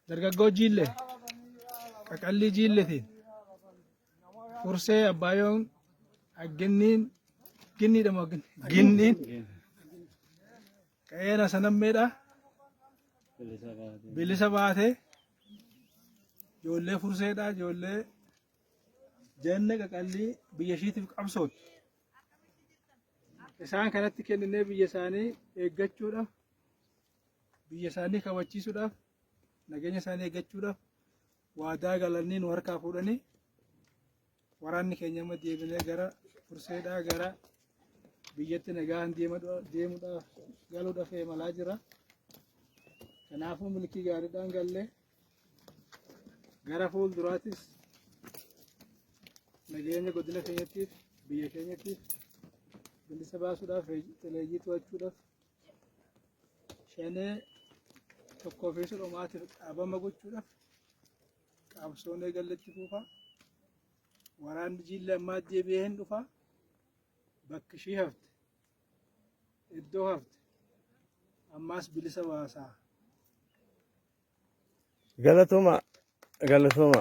dargaggoo jiille qaqallii jiilletiin fursee abbaayoon agginniin ginniidhamo ginniin qeena sanammeedha bilisa baatee ijoollee furseedha ijoollee jenne qaqallii biyya ishiitiif qabsooti. Isaan kanatti kenninee biyya isaanii eeggachuudhaaf biyya isaanii kabachiisuudhaaf nageenya isaanii eeggachuudhaaf waadaa galanii nu harkaa fuudhanii waraanni keenya amma deebinee gara furseedhaa gara biyyatti nagaan deemuudhaaf galuudhaaf eemalaa jira. Kanaafuu milkii gaariidhaan gallee gara fuulduraattis nageenya godina keenyattiif biyya keenyattiif bilisa baasuudhaaf teleejii to'achuudhaaf shanee tokkoo fi sodhomaatiif dhaabama gochuudhaaf qabsoon eegalletti fuufaa waraanni jiillee ammaa deebi'ee hin dhufaa bakki ishii hafte iddoo hafte ammaas bilisa baasaa. Galatoma.